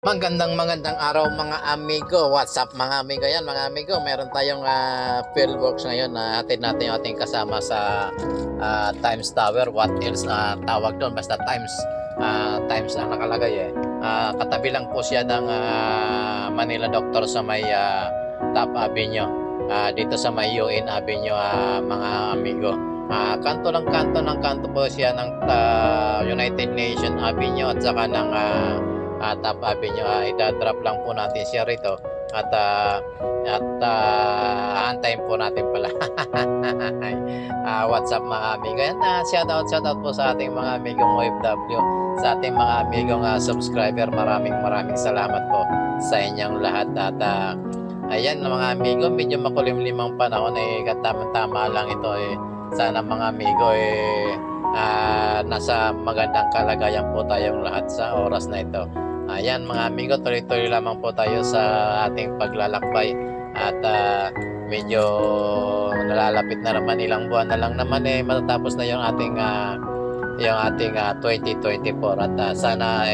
Magandang araw mga amigo. What's up mga amigo? Yan mga amigo, meron tayong fieldworks ngayon na hatid natin yung ating kasama sa Times Tower. What else tawag doon? Basta Times ang nakalagay eh. Katabi lang po siya ng Manila Doctor sa may Top Avenue. Dito sa may UN Avenue mga amigo. Kanto po siya ng United Nations Avenue at saka ng Top Avenue. Idadrop lang po natin siya rito at aantayin po natin pala. What's up mga amigo? Yan, shout out po sa ating mga amigong OFW, sa ating mga amigong subscriber. Maraming salamat po sa inyong lahat. At ayan mga amigo, medyo makulimlimang panahon tama lang ito sana mga amigo nasa magandang kalagayan po tayong lahat sa oras na ito. Ayan mga amigo, tuloy-tuloy lamang po tayo sa ating paglalakbay at medyo nalalapit na naman, ilang buwan na lang naman matatapos na yung ating 2024 at sana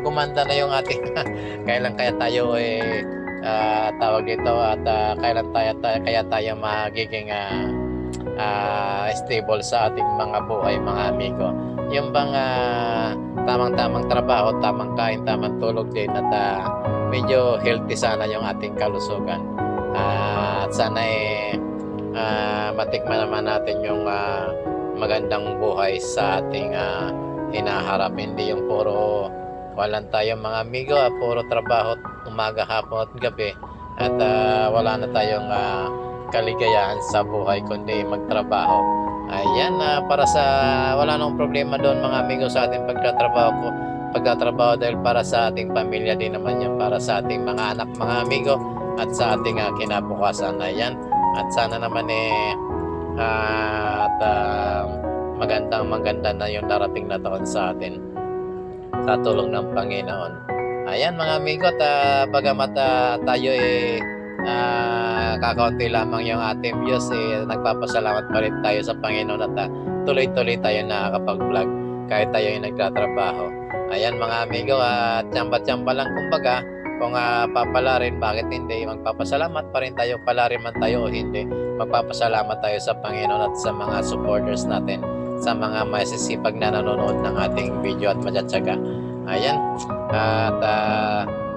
gumanda na yung ating kailan kaya tayo tawag dito at kaya tayo magiging stable sa ating mga buhay mga amigo. Yung bang tamang trabaho, tamang kain, tamang tulog din at medyo healthy sana yung ating kalusugan. At sana matikman naman natin yung magandang buhay sa ating hinaharap. Hindi yung puro walang tayong mga amigo, puro trabaho umaga, hapon at gabi at wala na tayong kaligayahan sa buhay kundi magtrabaho. Ayan, para sa wala nang problema doon mga amigo sa ating pagtatrabaho dahil para sa ating pamilya din naman yan, para sa ating mga anak mga amigo at sa ating kinabukasan. Ayan, at sana naman maganda na yung darating na taon sa atin sa tulong ng Panginoon. Ayan mga amigo, at bagamat tayo kakaunti lamang yung ating views, nagpapasalamat pa rin tayo sa Panginoon at tuloy-tuloy tayo nakakapag-vlog kahit tayo yung nagtatrabaho. Ayan mga amigo, tsamba-tsamba lang kumbaga. Kung papala rin, bakit hindi? Magpapasalamat pa rin tayo, pala rin man tayo o hindi. Magpapasalamat tayo sa Panginoon at sa mga supporters natin, sa mga masisipag na nanonood ng ating video at matsatsaga. Ayan, at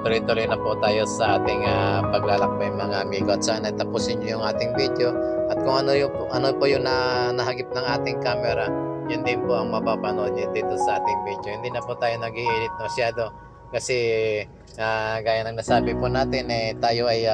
tuloy-tuloy na po tayo sa ating paglalakbay mga amigo, at sana tapusin nyo yung ating video at kung ano po yung nahagip ng ating camera, yun din po ang mapapanood nyo dito sa ating video. Hindi na po tayo nag-i-edit masyado kasi gaya ng nasabi po natin tayo ay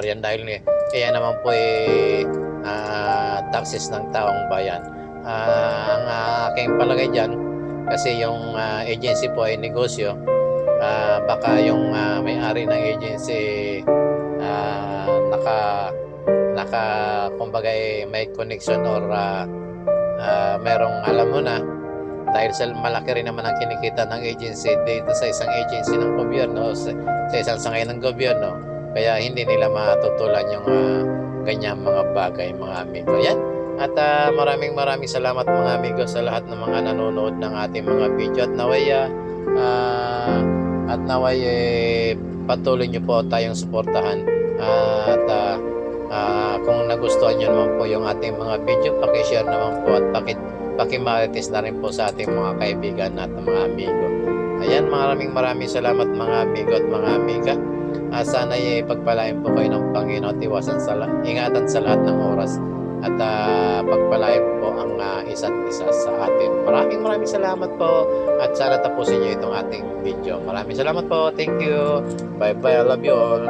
yan dahil kaya naman po taxes ng taong bayan. Ang aking palagay dyan, kasi yung agency po ay negosyo, baka yung may-ari ng agency naka kumbaga may connection or merong alam mo na, dahil sa malaki rin naman ang kinikita ng agency dito sa isang agency ng gobyerno, sa isang sangay ng gobyerno, kaya hindi nila matutulan yung ganyan mga bagay, mga amigo. Yan. At maraming salamat mga amigo sa lahat ng mga nanonood ng ating mga video, at naway patuloy nyo po tayong suportahan, kung nagustuhan nyo naman po yung ating mga video, pakishare naman po at pakimarites na rin po sa ating mga kaibigan at mga amigo. Ayan, maraming salamat mga amigo at mga amiga. Sana pagpalain po kayo ng Panginoon at ingatan sa lahat ng oras, at pagpalain po ang isa't isa sa atin. Maraming salamat po, at sana tapusin nyo itong ating video. Maraming salamat po. Thank you. Bye bye. I love you all.